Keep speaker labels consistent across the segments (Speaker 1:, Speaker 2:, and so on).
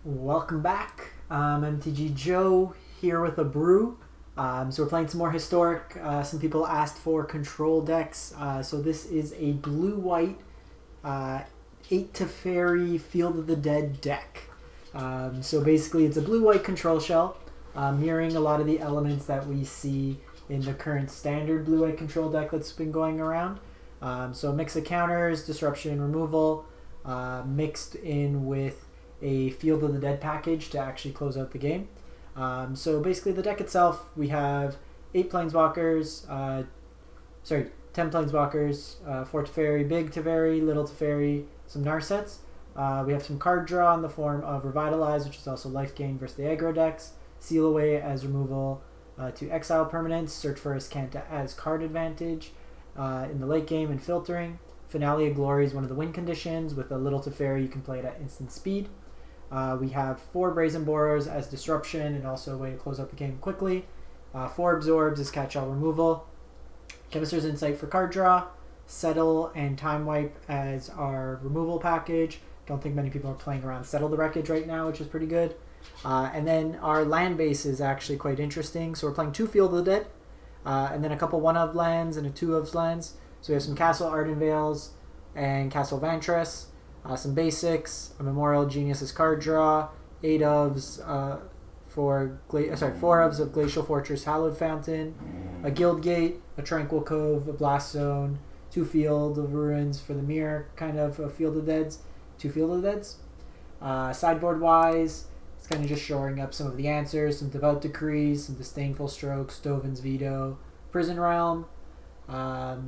Speaker 1: Welcome back. MTG Joe here with a brew. So we're playing some more historic. Some people asked for control decks. So this is a blue-white 8 Teferi Field of the Dead deck. So basically it's a blue-white control shell, mirroring a lot of the elements that we see in the current standard blue-white control deck that's been going around. So a mix of counters, disruption, removal, mixed in with a Field of the Dead package to actually close out the game. So basically the deck itself, we have 8 planeswalkers, 10 planeswalkers, 4 Teferi, big Teferi, little Teferi, some Narsets. We have some card draw in the form of Revitalize, which is also life gain versus the aggro decks, Seal Away as removal to exile permanents, search for Azcanta as card advantage in the late game, and filtering. Finale of Glory is one of the win conditions. With a little Teferi, you can play it at instant speed. We have 4 Brazen Borrowers as disruption and also a way to close out the game quickly. 4 Absorbs as catch-all removal. Chemister's Insight for card draw. Settle and Time Wipe as our removal package. Don't think many people are playing around Settle the Wreckage right now, which is pretty good. And then our land base is actually quite interesting. So we're playing 2 Field of the Dead, and then a couple 1-of lands and a 2-of lands. So we have some Castle Ardenvales and Castle Vantress. Some basics, a Memorial Genius's card draw, 8 ofs 4 ofs of Glacial Fortress, Hallowed Fountain, a Guild Gate, a Tranquil Cove, a Blast Zone, 2 Field of Ruins for the mirror, kind of a Field of Deads, 2 Field of Deads. Sideboard wise, it's kind of just shoring up some of the answers, some Devout Decrees, some Disdainful Strokes, Dovin's Veto, Prison Realm.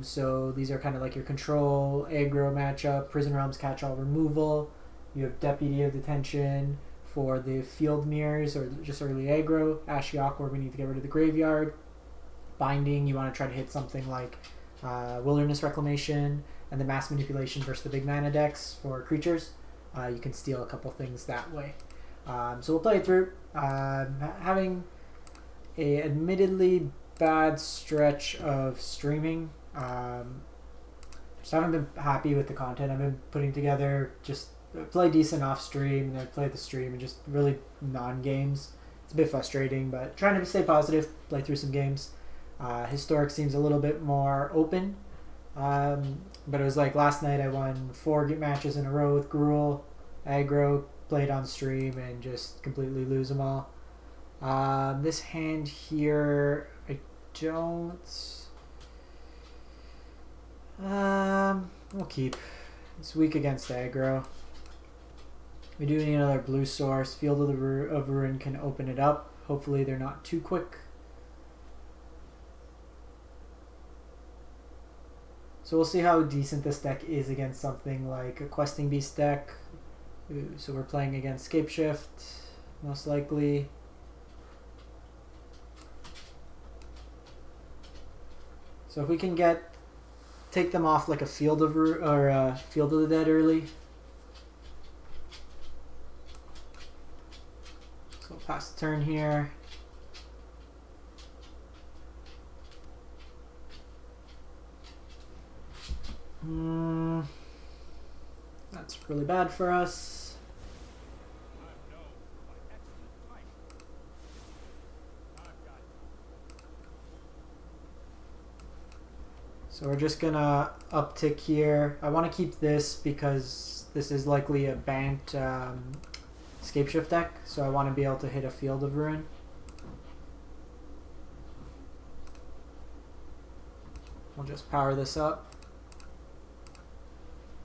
Speaker 1: So these are kind of like your control aggro matchup. Prison Realm's catch-all removal. You have Deputy of Detention for the field mirrors or just early aggro. Ashiok, where we need to get rid of the graveyard. Binding, you want to try to hit something like Wilderness Reclamation, and the Mass Manipulation versus the big mana decks for creatures. You can steal a couple things that way. So we'll play it through. Having a admittedly bad stretch of streaming. Just haven't been happy with the content I've been putting together. Just play decent off stream and then play the stream and just really non-games. It's a bit frustrating, but trying to stay positive, play through some games. Historic seems a little bit more open, but it was like last night I won 4 matches in a row with Gruul, aggro, played on stream and just completely lose them all. This hand here, I don't. We'll keep. It's weak against aggro. We do need another blue source. Field of Ruin can open it up. Hopefully they're not too quick. So we'll see how decent this deck is against something like a Questing Beast deck. Ooh, so we're playing against Scapeshift, most likely. So if we can take them off like a Field of the Dead early. So we'll pass the turn here. That's really bad for us. So we're just gonna uptick here. I want to keep this because this is likely a Bant Scapeshift deck, so I want to be able to hit a Field of Ruin. We'll just power this up.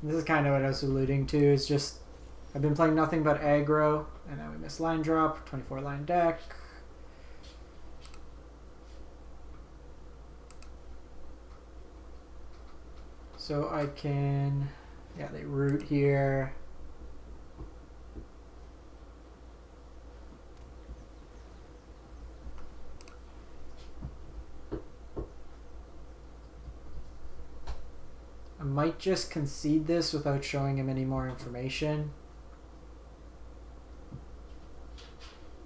Speaker 1: This is kind of what I was alluding to, is just I've been playing nothing but aggro, and then we miss line drop, 24 line deck. So I can, yeah, they root here. I might just concede this without showing him any more information.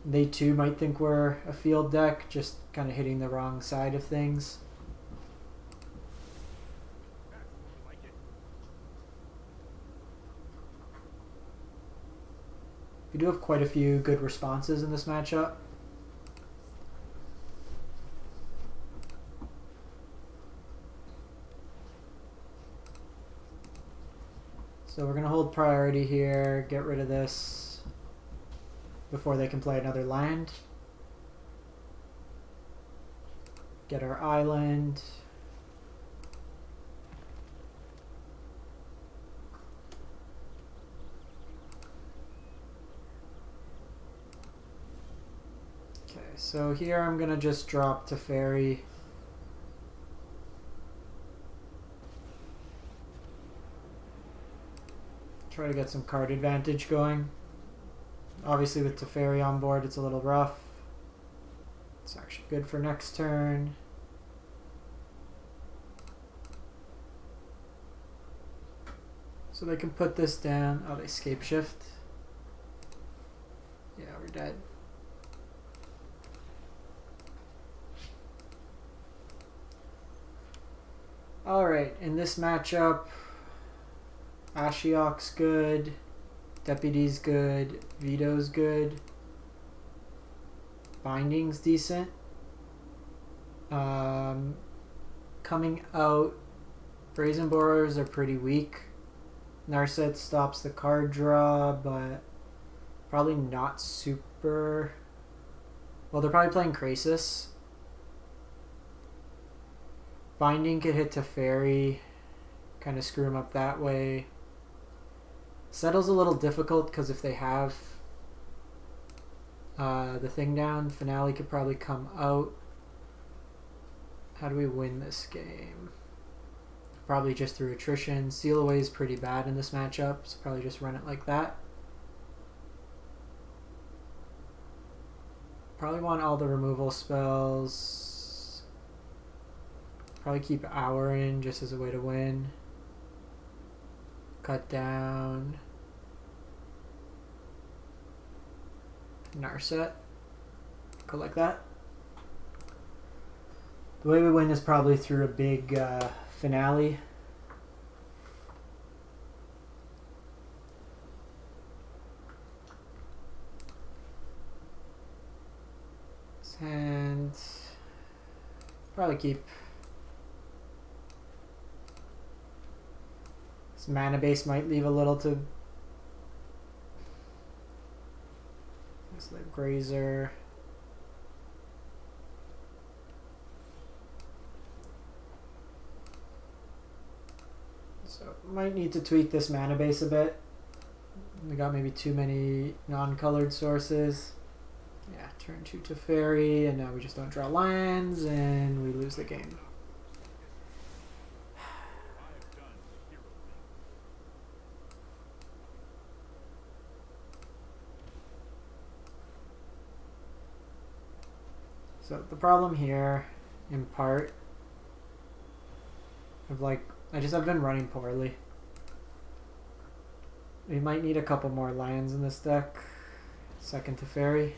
Speaker 1: They too might think we're a field deck, just kind of hitting the wrong side of things. We do have quite a few good responses in this matchup. So we're going to hold priority here, get rid of this before they can play another land. Get our island. Okay, so here I'm going to just drop Teferi. Try to get some card advantage going. Obviously with Teferi on board it's a little rough. It's actually good for next turn. So they can put this down. Oh, they escape shift. Yeah, we're dead. Alright, in this matchup, Ashiok's good, Deputy's good, Veto's good, Binding's decent. Coming out, Brazen Borrowers are pretty weak. Narset stops the card draw, but probably not super... Well, they're probably playing Krasis. Binding could hit Teferi, kind of screw him up that way. Settle's a little difficult because if they have the thing down, Finale could probably come out. How do we win this game? Probably just through attrition. Seal Away is pretty bad in this matchup, so probably just run it like that. Probably want all the removal spells. Probably keep Hour in just as a way to win. Cut down. Narset. Go like that. The way we win is probably through a big finale. And probably keep this mana base, might leave a little to this like Grazer. So might need to tweak this mana base a bit. We got maybe too many non-colored sources. Yeah, turn 2 Teferi, and now we just don't draw lands, and we lose the game. So the problem here, in part, of like, I've been running poorly. We might need a couple more lands in this deck. Second Teferi.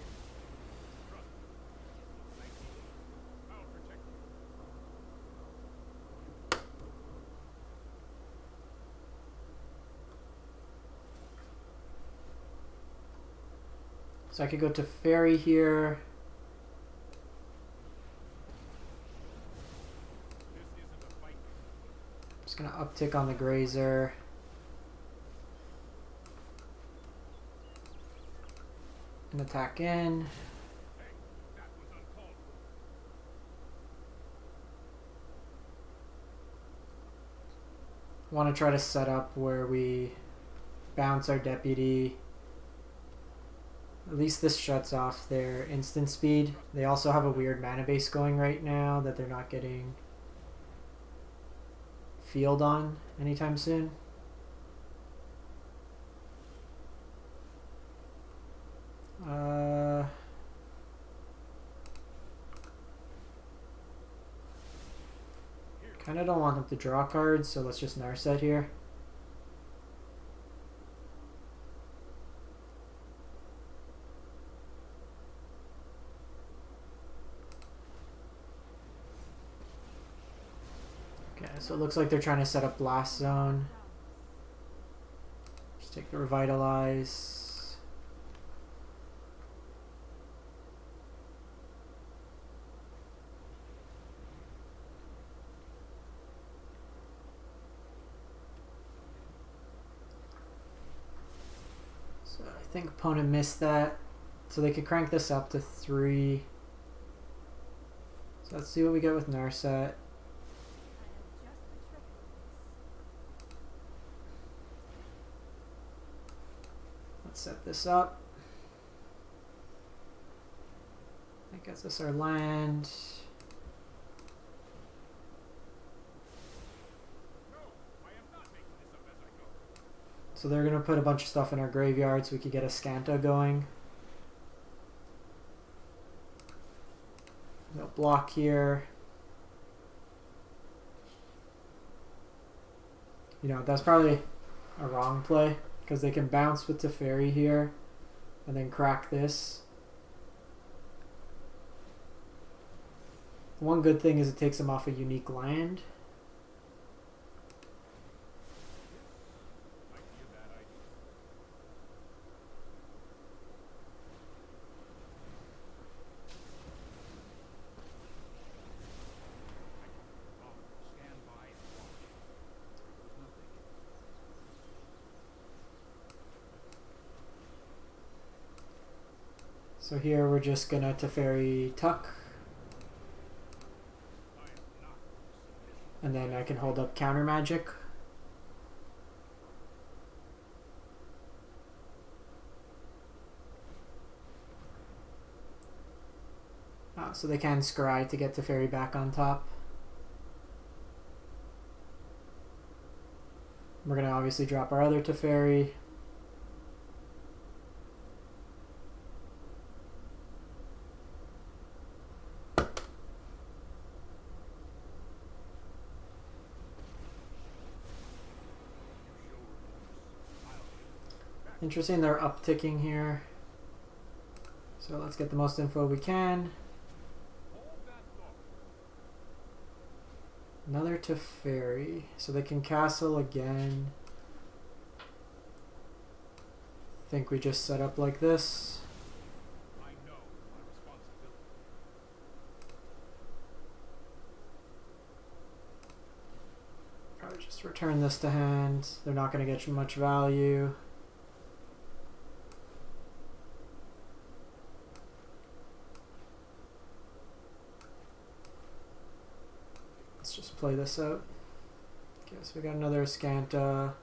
Speaker 1: So I could go to Teferi here. Just gonna uptick on the Grazer. And attack in. Want to try to set up where we bounce our Deputy. At least this shuts off their instant speed. They also have a weird mana base going right now that they're not getting field on anytime soon. Kind of don't want them to draw cards, so let's just Narset here. Okay, so it looks like they're trying to set up Blast Zone. Just take the Revitalize. think opponent missed that. So they could crank this up to 3. So let's see what we get with Narset. Let's set this up. That gets us our land. So they're going to put a bunch of stuff in our graveyard so we could get Azcanta going. They'll block here. You know, that's probably a wrong play because they can bounce with Teferi here and then crack this. One good thing is it takes them off a unique land. So here we're just gonna Teferi Tuck. And then I can hold up counter magic. So they can scry to get Teferi back on top. We're gonna obviously drop our other Teferi. Interesting, they're upticking here. So let's get the most info we can. Another Teferi. So they can castle again. I think we just set up like this. Probably just return this to hand. They're not going to get much value. Just play this out. Okay, so we got another Azcanta.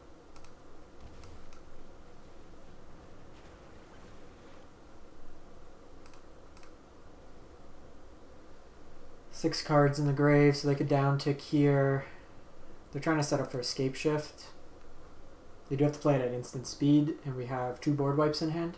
Speaker 1: Six cards in the grave, so they could down tick here. They're trying to set up for escape shift. They do have to play it at instant speed, and we have 2 board wipes in hand.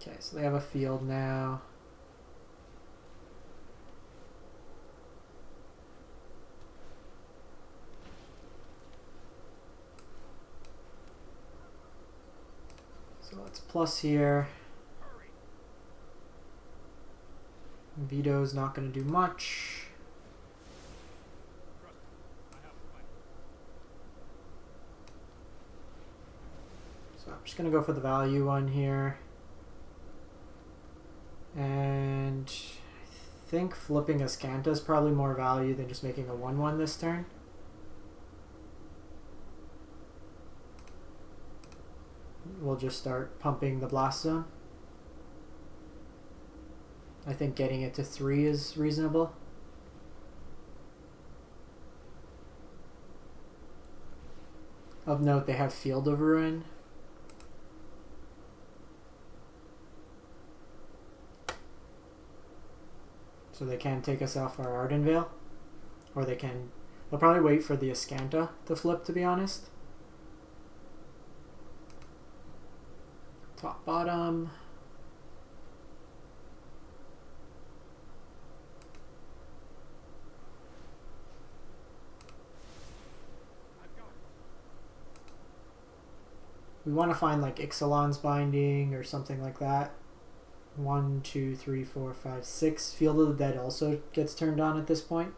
Speaker 1: Okay, so they have a field now. So let's plus here. Veto's not going to do much. So I'm just going to go for the value one here. And I think flipping Azcanta is probably more value than just making a 1/1 this turn. We'll just start pumping the Blast Zone. I think getting it to 3 is reasonable. Of note, they have Field of Ruin. So they can take us off our Ardenvale. Or they can... They'll probably wait for the Azcanta to flip, to be honest. Top, bottom. We want to find like Ixalan's Binding or something like that. 1, 2, 3, 4, 5, 6. Field of the Dead also gets turned on at this point.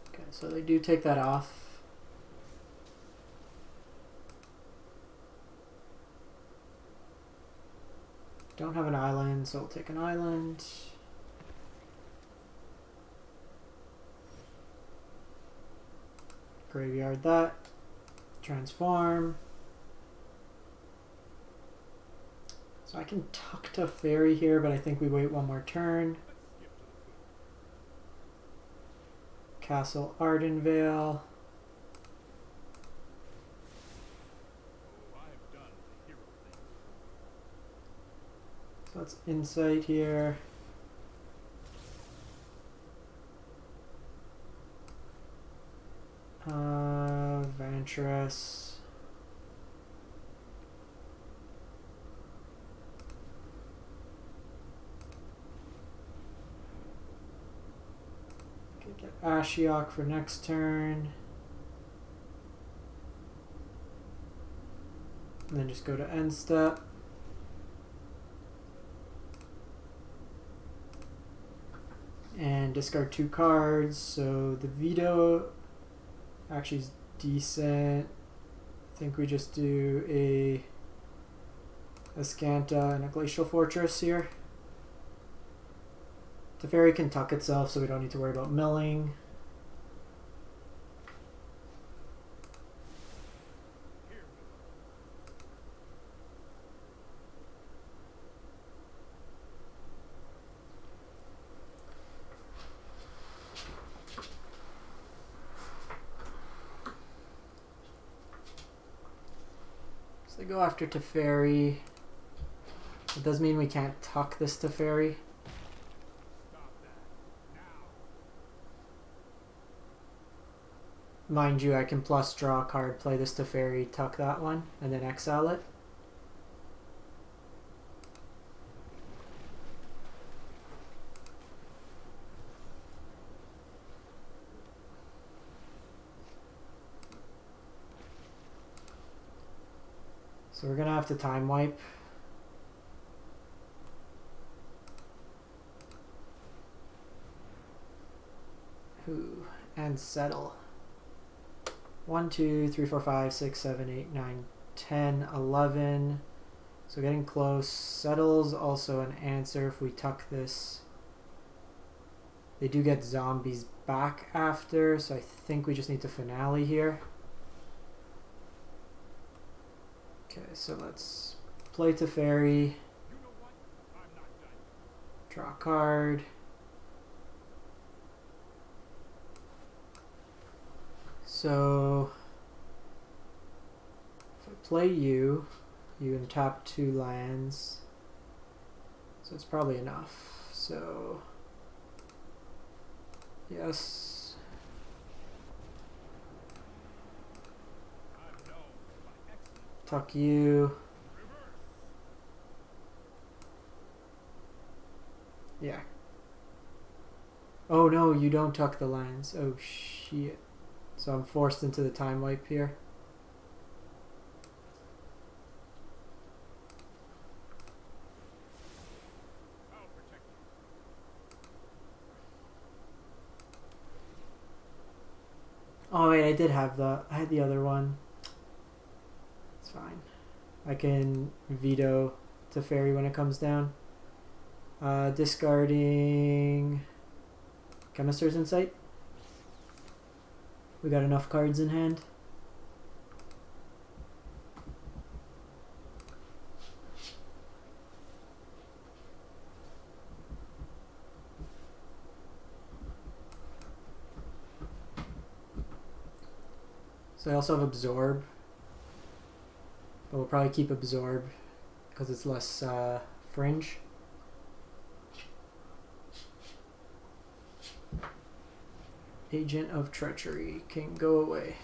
Speaker 1: Okay, so they do take that off. Don't have an island, so we'll take an island. Graveyard that. Transform. So I can tuck Teferi here, but I think we wait one more turn. Castle Ardenvale. So let's insight here. Vantress. Get Ashiok for next turn. And then just go to end step. And discard 2 cards. So the Veto actually is decent. I think we just do a Azcanta and a Glacial Fortress here. Teferi can tuck itself, so we don't need to worry about milling. So they go after Teferi. It does mean we can't tuck this Teferi. Mind you, I can plus draw a card, play this Teferi, tuck that one, and then exile it. So we're gonna have to time wipe. And settle. 1, 2, 3, 4, 5, 6, 7, 8, 9, 10, 11. So getting close. Settle's also an answer if we tuck this. They do get zombies back after, so I think we just need to finale here. Okay, so let's play Teferi. Draw a card. So if I play you can tap 2 lands. So it's probably enough. So yes. Tuck you. Yeah. Oh no, you don't tuck the lands. Oh shit. So I'm forced into the time wipe here. Oh wait, I did have I had the other one. It's fine. I can veto Teferi when it comes down. Discarding Chemister's Insight. We got enough cards in hand. So I also have Absorb. But we'll probably keep Absorb because it's less fringe. Agent of Treachery can go away.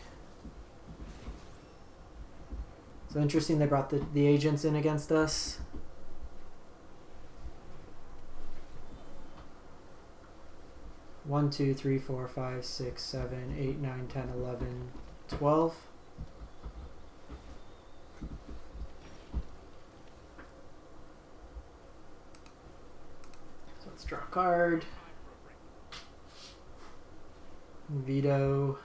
Speaker 1: So interesting they brought the agents in against us. One, 2, 3, 4, 5, 6, 7, 8, 9, 10, 11, 12. So let's draw a card. Veto.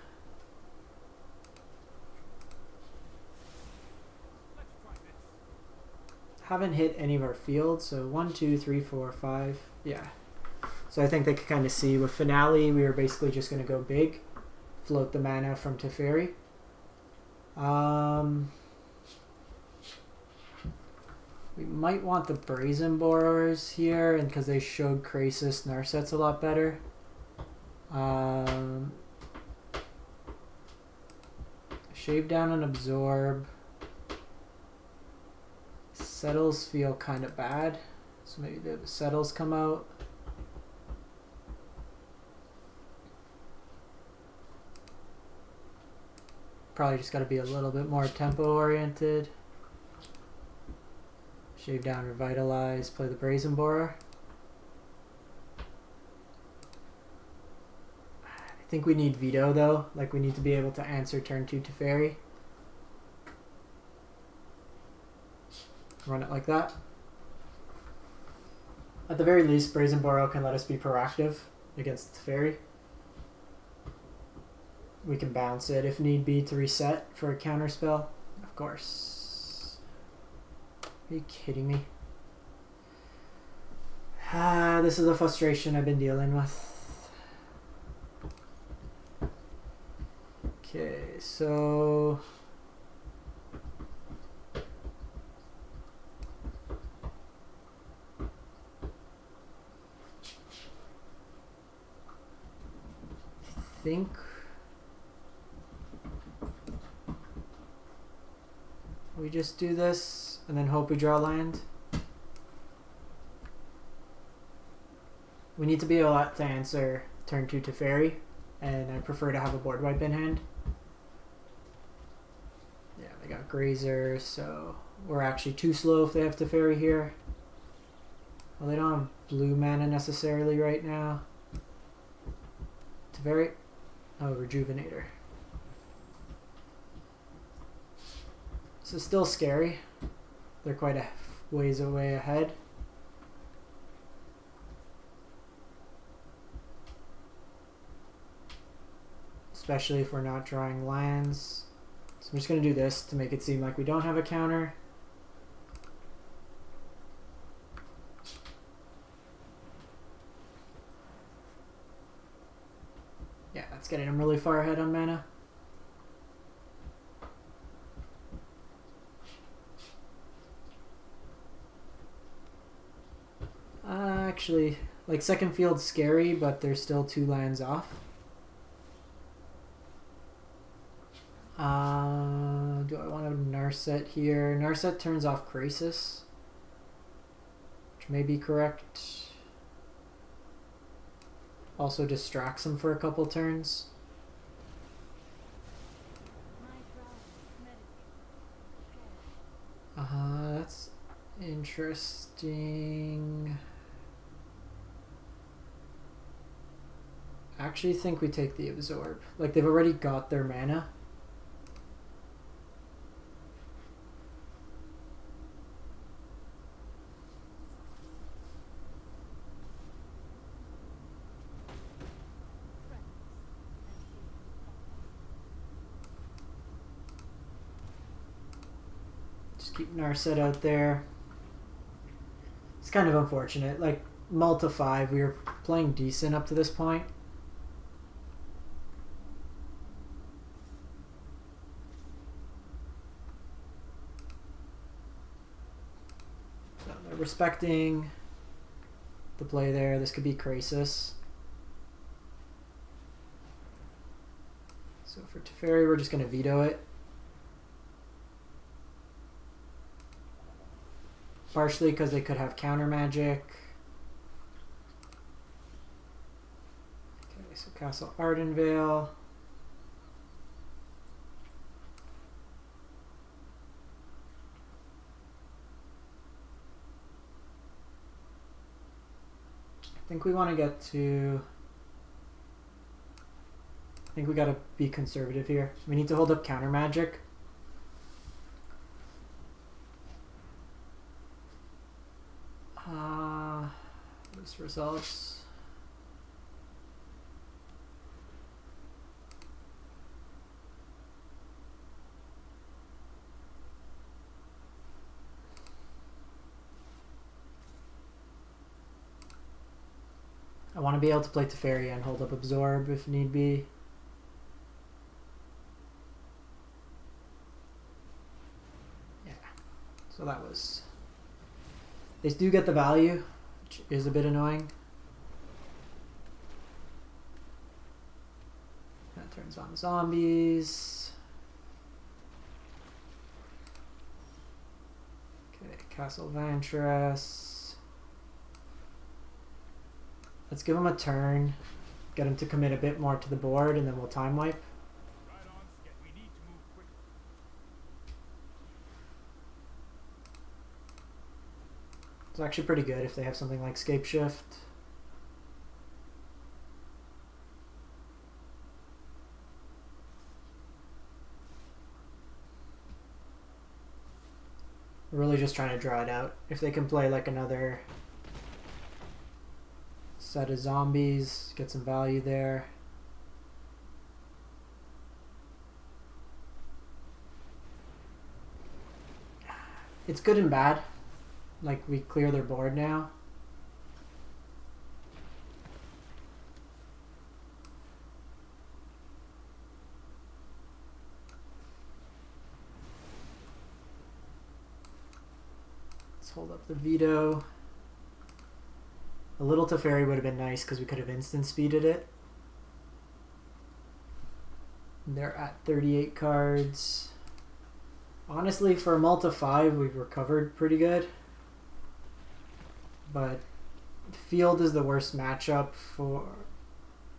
Speaker 1: haven't hit any of our fields, so 1, 2, 3, 4, 5. Yeah. So I think they could kind of see with Finale, we were basically just going to go big, float the mana from Teferi. We might want the Brazen Borrowers here, and because they showed Krasis, Narset's a lot better. Shave down and absorb. Settles feel kind of bad, so maybe the settles come out. Probably just got to be a little bit more tempo oriented. Shave down, Revitalize, play the Brazen Borrower. I think we need Veto though, like we need to be able to answer turn 2 Teferi. Run it like that. At the very least, Brazen Borrower can let us be proactive against Teferi. We can bounce it if need be to reset for a counter spell, of course. Are you kidding me? This is the frustration I've been dealing with. Okay, so I think we just do this and then hope we draw land. We need to be able to answer turn 2 Teferi, and I prefer to have a board wipe in hand. Yeah, they got Grazer, so we're actually too slow if they have Teferi here. Well, they don't have blue mana necessarily right now. Teferi. Oh, Rejuvenator. This is still scary. They're quite a ways away ahead. Especially if we're not drawing lands. So I'm just going to do this to make it seem like we don't have a counter. Yeah, that's getting him really far ahead on mana. Actually, like second field's scary, but there's still 2 lands off. Do I want a Narset here? Narset turns off Krasis, which may be correct. Also distracts him for a couple turns. That's interesting. I actually think we take the Absorb. Like, they've already got their mana. Just keep Narset out there. It's kind of unfortunate. Like, Multi 5, we were playing decent up to this point. So they're respecting the play there. This could be Krasis. So for Teferi, we're just going to veto it. Partially because they could have counter magic. Okay, so Castle Ardenvale. I think we want to get to... I think we got to be conservative here. We need to hold up counter magic. This results. I want to be able to play Teferi and hold up Absorb if need be. Yeah, so that was... They do get the value, which is a bit annoying. That turns on zombies. Okay, Castle Vantress. Let's give him a turn, get him to commit a bit more to the board, and then we'll time wipe. It's actually pretty good if they have something like Scape Shift. We're really just trying to draw it out. If they can play like another set of zombies, get some value there. It's good and bad. Like, we clear their board now. Let's hold up the Veto. A little Teferi would have been nice because we could have instant speeded it. They're at 38 cards. Honestly, for a Malta 5, we've recovered pretty good. But field is the worst matchup for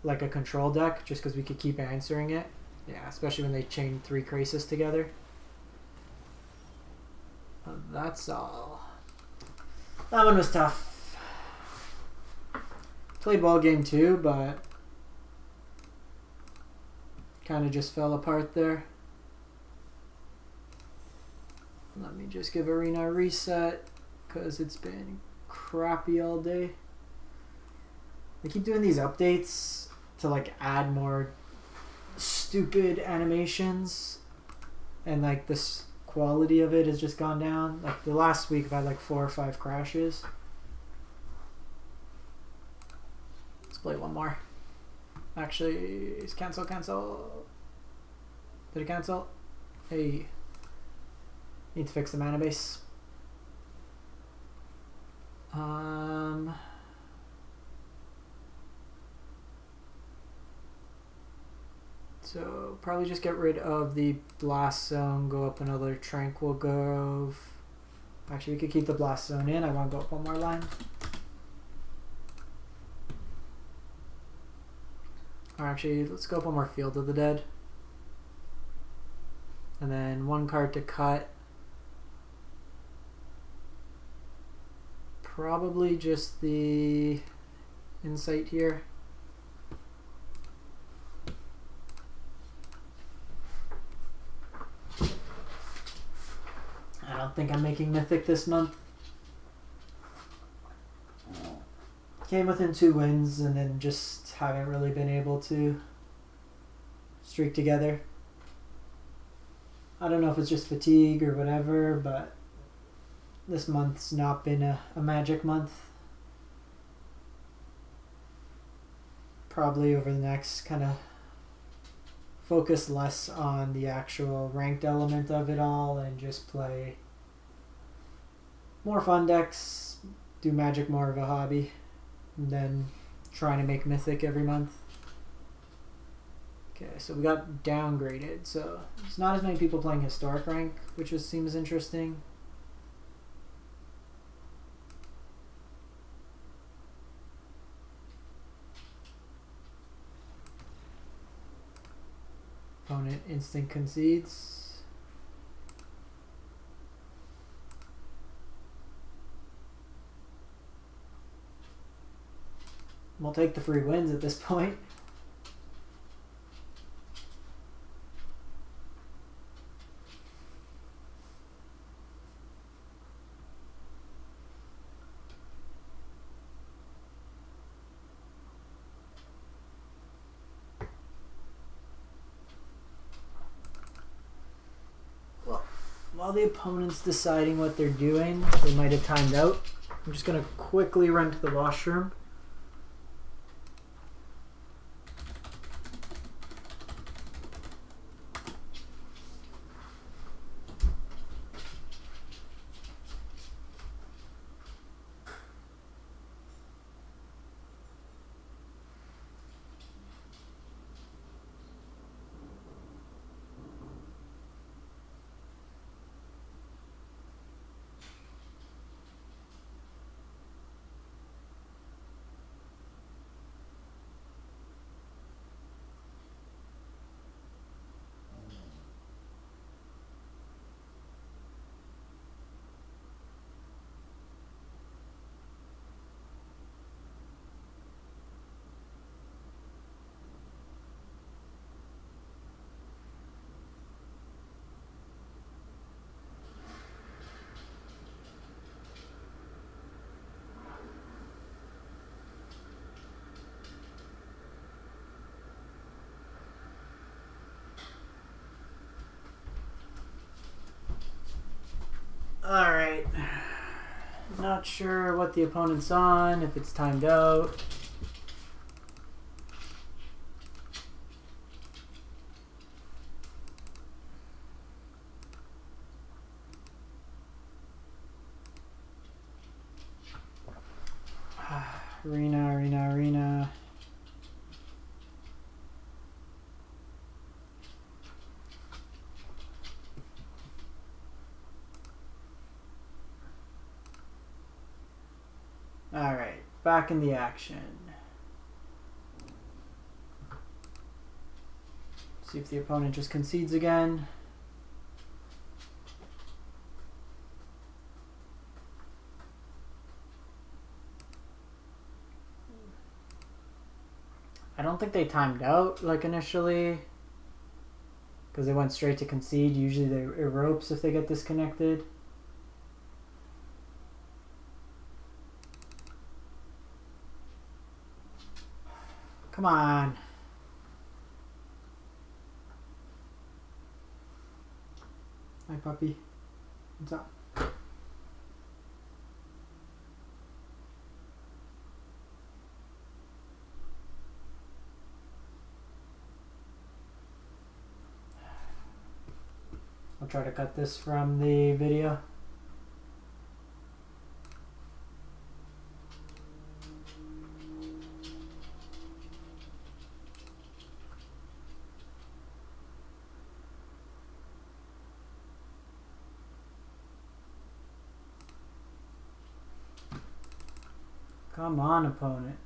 Speaker 1: like a control deck, just because we could keep answering it. Yeah, especially when they chain 3 Krasis together. That's all. That one was tough. Played well game 2, but kind of just fell apart there. Let me just give Arena a reset because it's been crappy all day. They keep doing these updates to like add more stupid animations, and like this quality of it has just gone down. Like the last week I've had like 4 or 5 crashes. Let's play one more. Actually, it's cancel. Did it cancel? Hey, need to fix the mana base. So probably just get rid of the Blast Zone, go up another Tranquil Cove. Actually, we could keep the Blast Zone in. I want to go up one more line. Or actually, let's go up one more Field of the Dead. And then 1 card to cut. Probably just the Insight here. I don't think I'm making Mythic this month. Came within 2 wins and then just haven't really been able to streak together. I don't know if it's just fatigue or whatever, but this month's not been a magic month. Probably over the next kind of focus less on the actual ranked element of it all and just play more fun decks, do Magic more of a hobby, and then trying to make Mythic every month. Okay, so we got downgraded, so it's not as many people playing Historic rank, which seems interesting. Opponent instant concedes. We'll take the free wins at this point. Well, while the opponent's deciding what they're doing, they might have timed out. I'm just going to quickly run to the washroom. Alright. Not sure what the opponent's on, if it's timed out. Arena. Alright, back in the action. See if the opponent just concedes again. I don't think they timed out like initially because they went straight to concede. Usually it ropes if they get disconnected. Come on. Hi, puppy. What's up? I'll try to cut this from the video. Come on, opponent.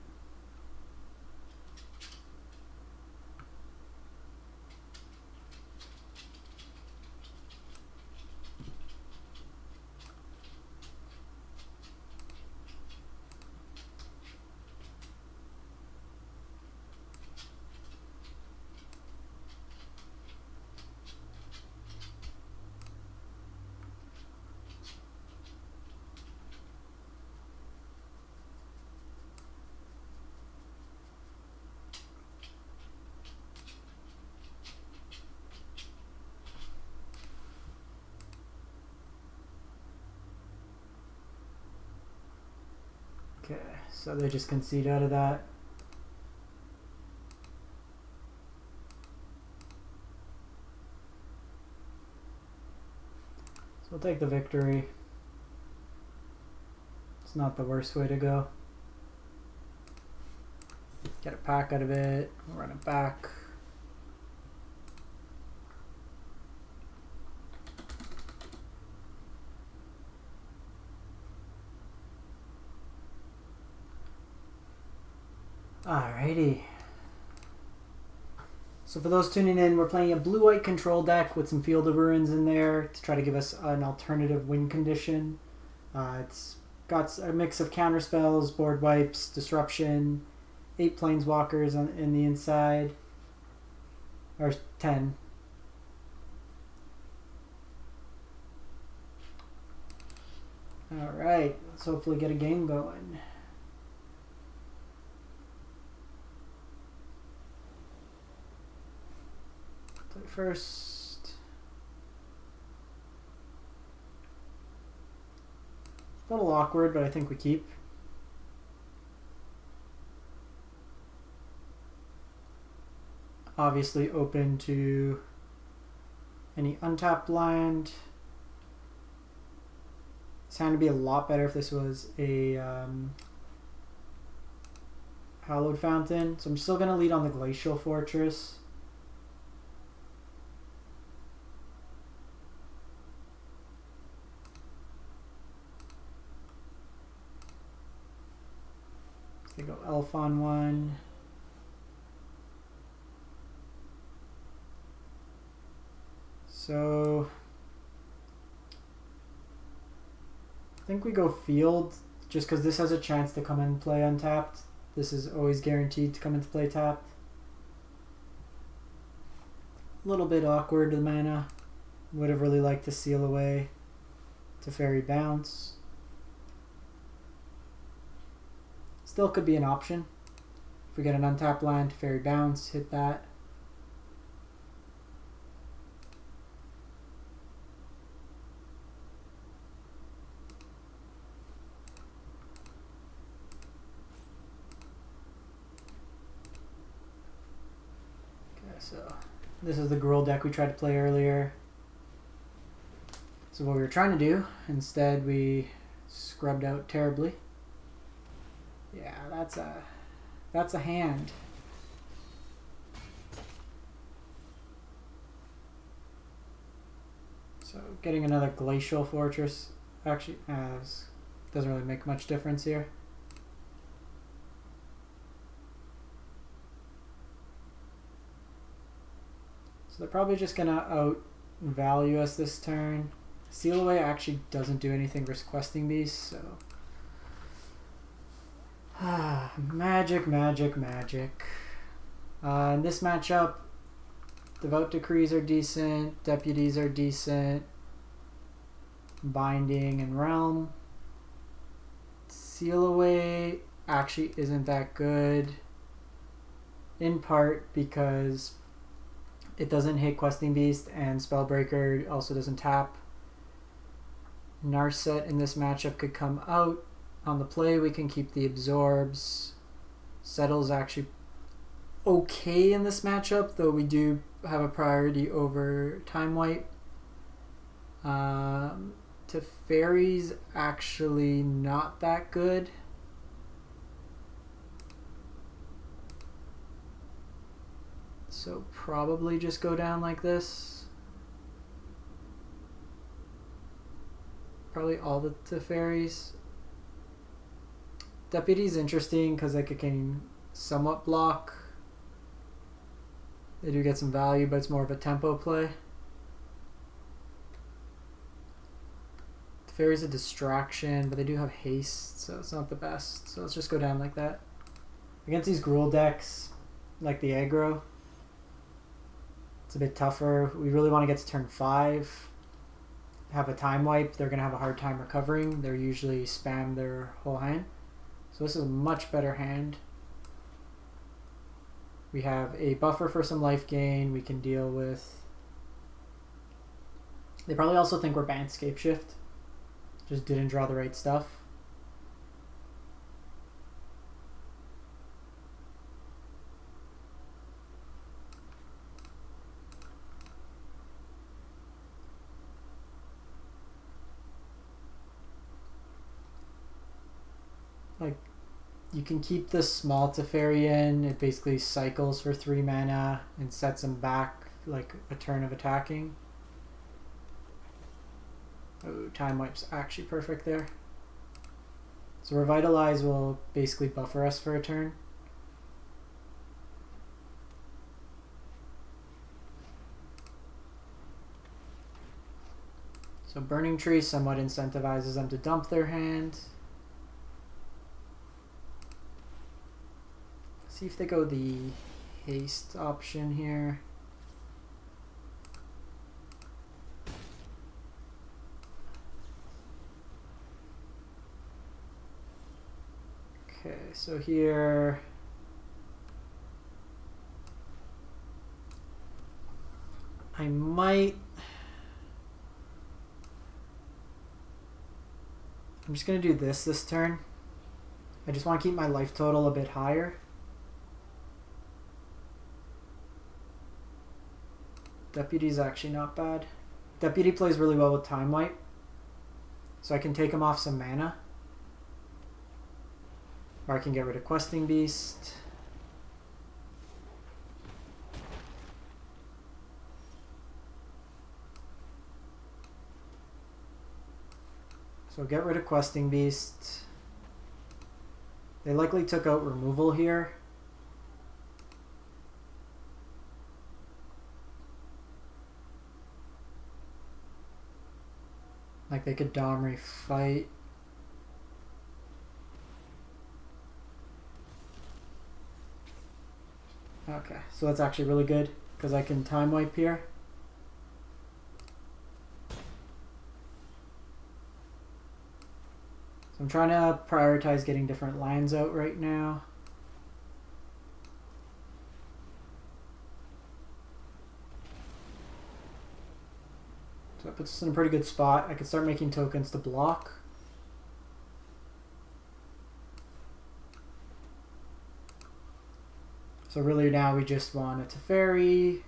Speaker 1: Okay, so they just concede out of that. So we'll take the victory. It's not the worst way to go. Get a pack out of it, run it back. Alrighty. So for those tuning in, we're playing a blue-white control deck with some Field of Ruins in there to try to give us an alternative win condition. It's got a mix of counterspells, board wipes, disruption, 8 planeswalkers in the inside, or 10. Alright, let's hopefully get a game going. First, a little awkward, but I think we keep. Obviously open to any untapped land. This hand would be a lot better if this was a Hallowed Fountain. So I'm still going to lead on the Glacial Fortress. They go elf on one. So I think we go field just because this has a chance to come and play untapped. This is always guaranteed to come into play tapped. A little bit awkward, the mana. Would have really liked to seal away Teferi bounce. Still could be an option. If we get an untapped land, Teferi bounce, hit that. so this is the Gruul deck we tried to play earlier. So what we were trying to do, instead we scrubbed out terribly. Yeah, that's a hand. So getting another Glacial Fortress actually doesn't really make much difference here. So they're probably just going to outvalue us this turn. Seal Away actually doesn't do anything versus Questing Beast, so... magic, magic, magic. In this matchup, Devout Decrees are decent, Deputies are decent, Binding and Realm. Seal Away actually isn't that good, in part because it doesn't hit Questing Beast and Spellbreaker also doesn't tap. Narset in this matchup could come out. On the play, we can keep the Absorbs. Settle's actually okay in this matchup, though we do have a priority over Time Wipe. Teferi's actually not that good. So probably just go down like this. Probably all the Teferis. Deputy's interesting because like it can somewhat block. They do get some value, but it's more of a tempo play. Teferi's a distraction, but they do have haste, so it's not the best. So let's just go down like that. Against these Gruul decks, like the aggro, it's a bit tougher. We really want to get to turn 5. Have a Time Wipe, they're going to have a hard time recovering. They're usually spam their whole hand. So this is a much better hand. We have a buffer for some life gain. We can deal with... They probably also think we're banned Scape Shift. Just didn't draw the right stuff. Like, you can keep the small Teferi in. It basically cycles for 3 mana and sets him back like a turn of attacking. Oh, Time Wipe's actually perfect there. So Revitalize will basically buffer us for a turn. So Burning Tree somewhat incentivizes them to dump their hand. See if they go the haste option here. Okay, so here I might... I'm just going to do this turn. I just want to keep my life total a bit higher. Deputy's actually not bad. Deputy plays really well with Time Wipe, so I can take him off some mana. Or I can get rid of Questing Beast. So get rid of Questing Beast. They likely took out removal here. Like they could Domri fight. Okay, so that's actually really good because I can Time Wipe here. So I'm trying to prioritize getting different lands out right now. So that puts us in a pretty good spot. I could start making tokens to block. So So really now we just want a Teferi.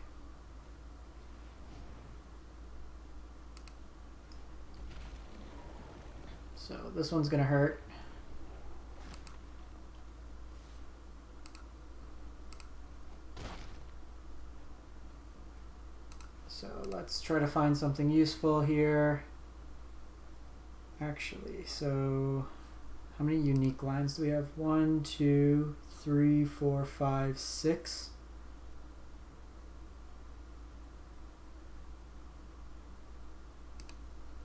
Speaker 1: So this one's gonna hurt. So let's try to find something useful here. Actually, so how many unique lands do we have? 1, 2, 3, 4, 5, 6.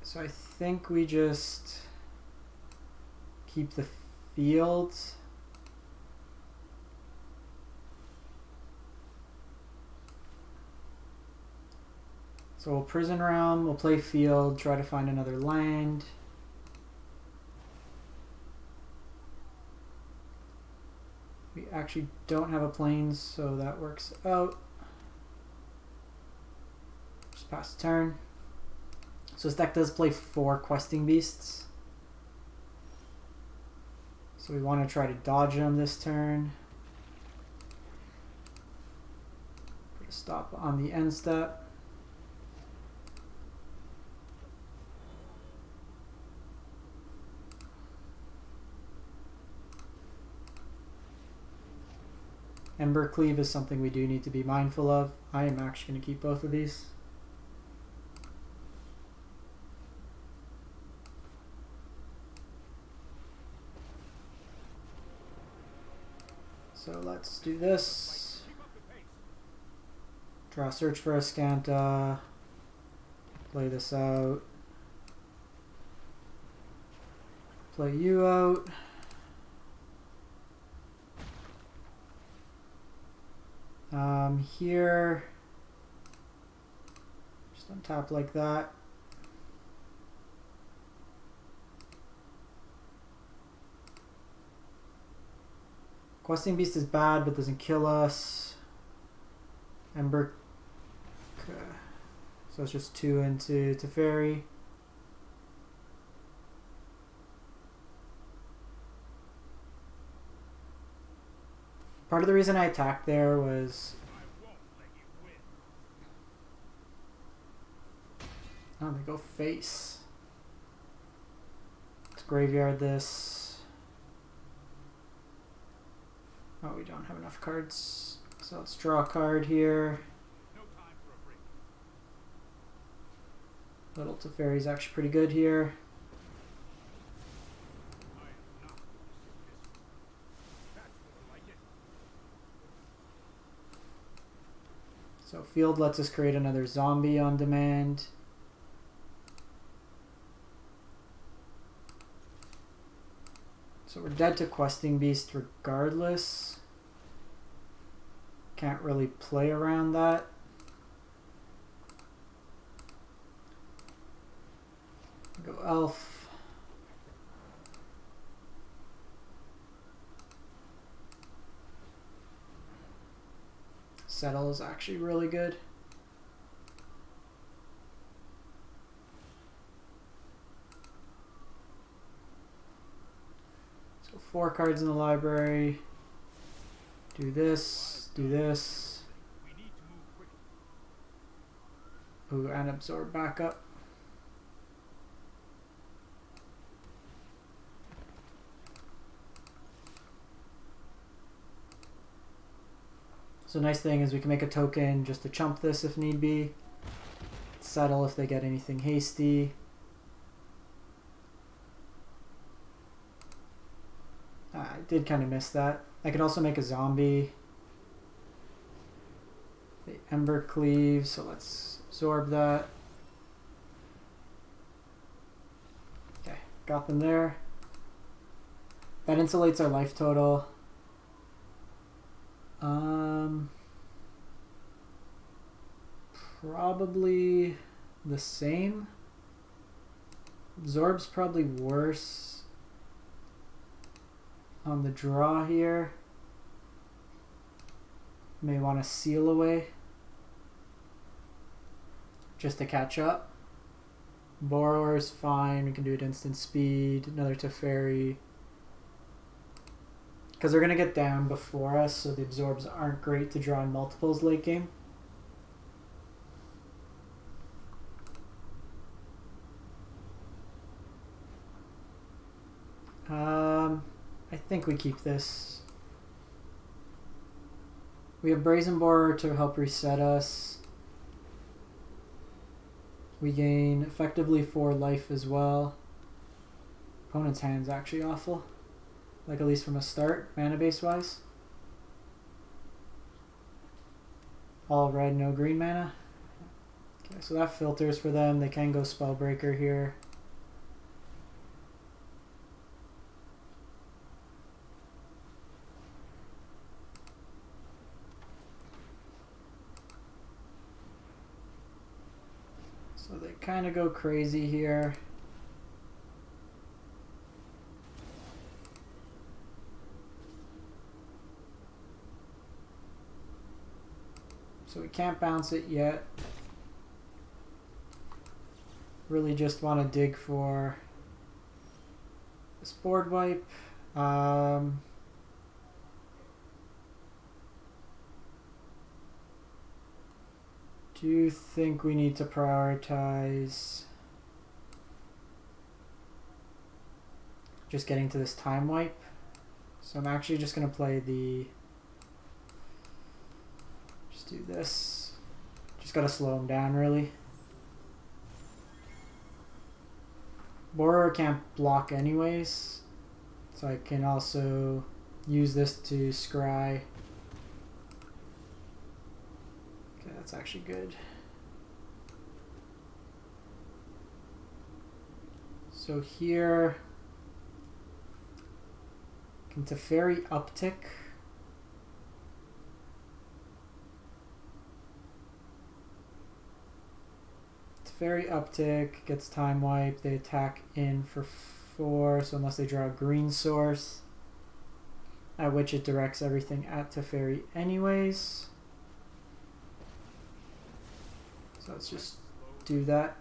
Speaker 1: So I think we just keep the field. So we'll Prison Realm, we'll play field, try to find another land. We actually don't have a plains, so that works out. Just pass the turn. So this deck does play 4 Questing Beasts. So we want to try to dodge them this turn. Put a stop on the end step. Ember Cleave is something we do need to be mindful of. I am actually going to keep both of these. So let's do this. Draw Search for Azcanta. Play this out. Play you out. Here, just untap like that. Questing Beast is bad, but doesn't kill us. Ember, so it's just 2 into Teferi. Part of the reason I attacked there was they go face. Let's graveyard this. Oh, we don't have enough cards. So let's draw a card here. Little Teferi is actually pretty good here. So field lets us create another zombie on demand. So we're dead to Questing Beast regardless. Can't really play around that. Go Elf. Settle is actually really good. So 4 cards in the library. Do this, do this. Ooh, and absorb back up. So nice thing is we can make a token just to chump this if need be. Settle if they get anything hasty. I did kind of miss that. I could also make a zombie. The Ember Cleave, so let's absorb that. Okay, got them there. That insulates our life total. Probably the same. Absorb's probably worse on the draw here. May want to seal away just to catch up. Borrower's fine. We can do it instant speed. Another Teferi. Because they're going to get down before us, so the absorbs aren't great to draw in multiples late game. I think we keep this. We have Brazen Borrower to help reset us. We gain effectively 4 life as well. Opponent's hand's actually awful. Like, at least from a start, mana base wise. All red, no green mana. Okay, so that filters for them. They can go Spellbreaker here. So they kind of go crazy here. So we can't bounce it yet. Really just want to dig for this board wipe. Do you think we need to prioritize just getting to this time wipe? So I'm actually just going to play the... Just do this. Just got to slow him down, really. Borrower can't block anyways, so I can also use this to scry. Okay, that's actually good. So here, can Teferi uptick? Teferi uptick, gets time wipe, they attack in for 4, so unless they draw a green source, at which it directs everything at Teferi anyways. So let's just do that.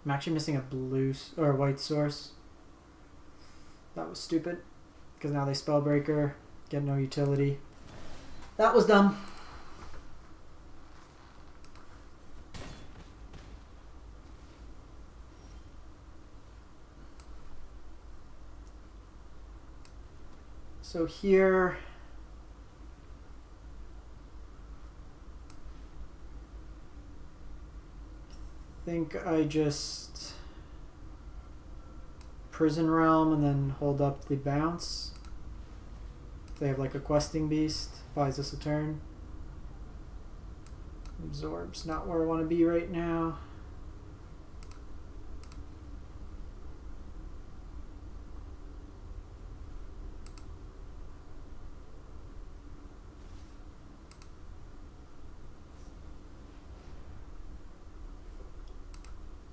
Speaker 1: I'm actually missing a blue or white source. That was stupid, because now they Spellbreaker, get no utility. That was dumb. So here, I think I just Prison Realm and then hold up the bounce. If they have like a questing beast, buys us a turn. Absorb's not where I want to be right now.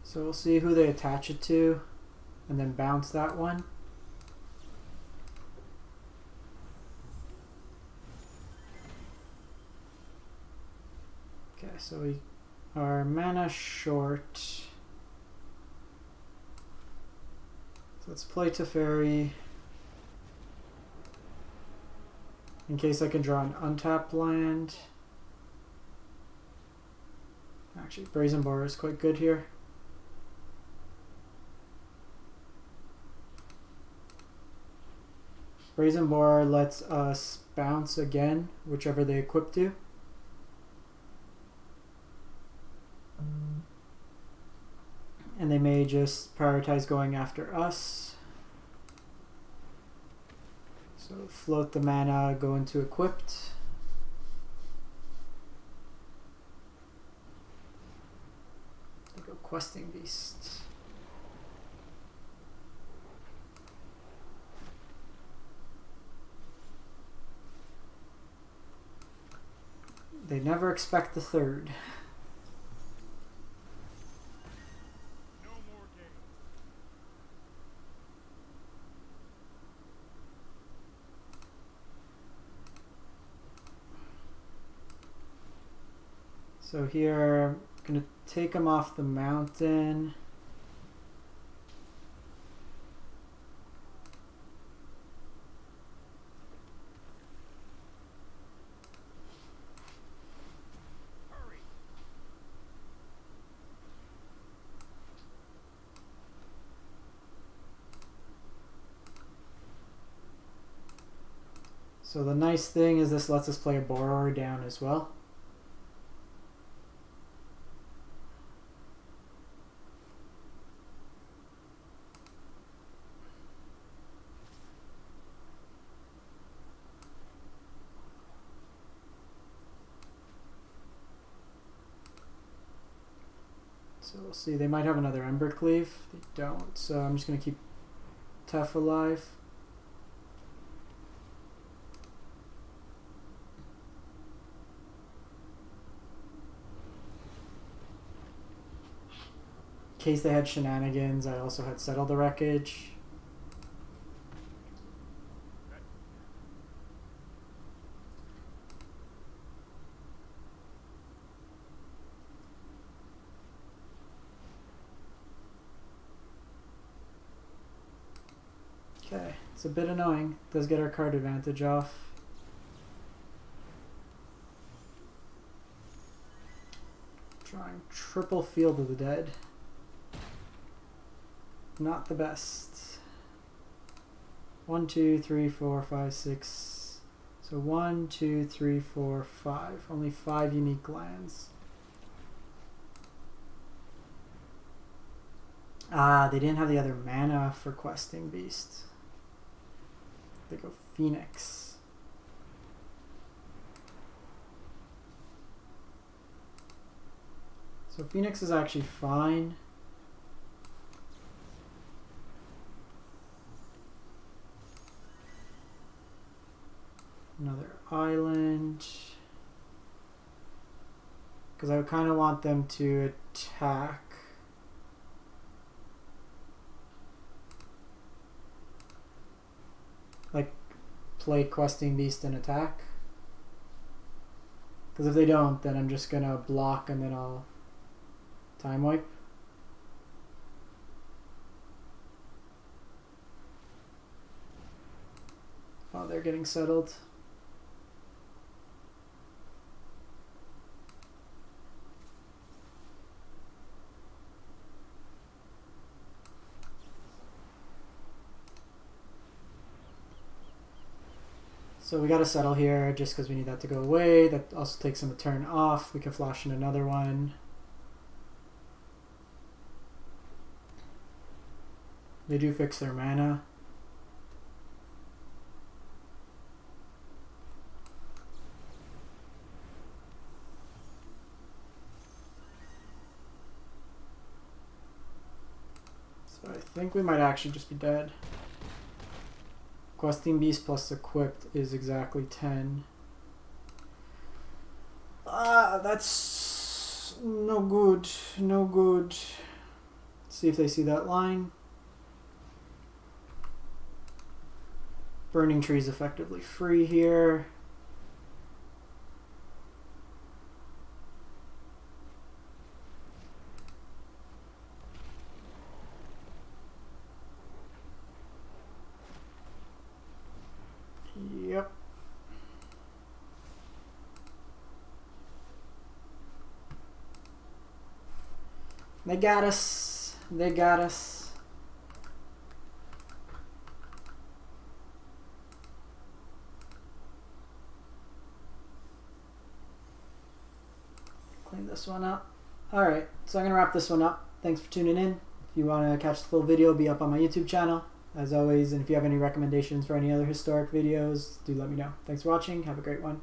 Speaker 1: So we'll see who they attach it to, and then bounce that one. Okay, so we are mana short. So let's play Teferi. In case I can draw an untapped land. Actually, Brazen Borrower is quite good here. Brazen Borrower lets us bounce again, whichever they equip to. And they may just prioritize going after us. So float the mana, go into equipped. They go questing beast. They never expect the third.
Speaker 2: No more game.
Speaker 1: So here, I'm going to take them off the mountain. So the nice thing is this lets us play a Borrower down as well. So we'll see, they might have another Embercleave. They don't, so I'm just going to keep Tef alive. In case they had shenanigans, I also had Settle the Wreckage. Okay, it's a bit annoying. Does get our card advantage off. Drawing triple Field of the Dead. Not the best. 1, 2, 3, 4, 5, 6. So 1, 2, 3, 4, 5. Only 5 unique lands. Ah, they didn't have the other mana for Questing Beast. They go Phoenix. So Phoenix is actually fine. Another island. Because I kind of want them to attack. Like, play Questing Beast and attack. Because if they don't, then I'm just going to block and then I'll time wipe. Oh, they're getting settled. So we got to settle here just because we need that to go away. That also takes them a turn off. We can flash in another one. They do fix their mana. So I think we might actually just be dead. Questing Beast plus equipped is exactly 10. Ah, that's no good. No good. See if they see that line. Burning Tree is effectively free here. Yep. They got us. They got us. Clean this one up. Alright, so I'm going to wrap this one up. Thanks for tuning in. If you want to catch the full video, it'll be up on my YouTube channel. As always, and if you have any recommendations for any other historic videos, do let me know. Thanks for watching. Have a great one.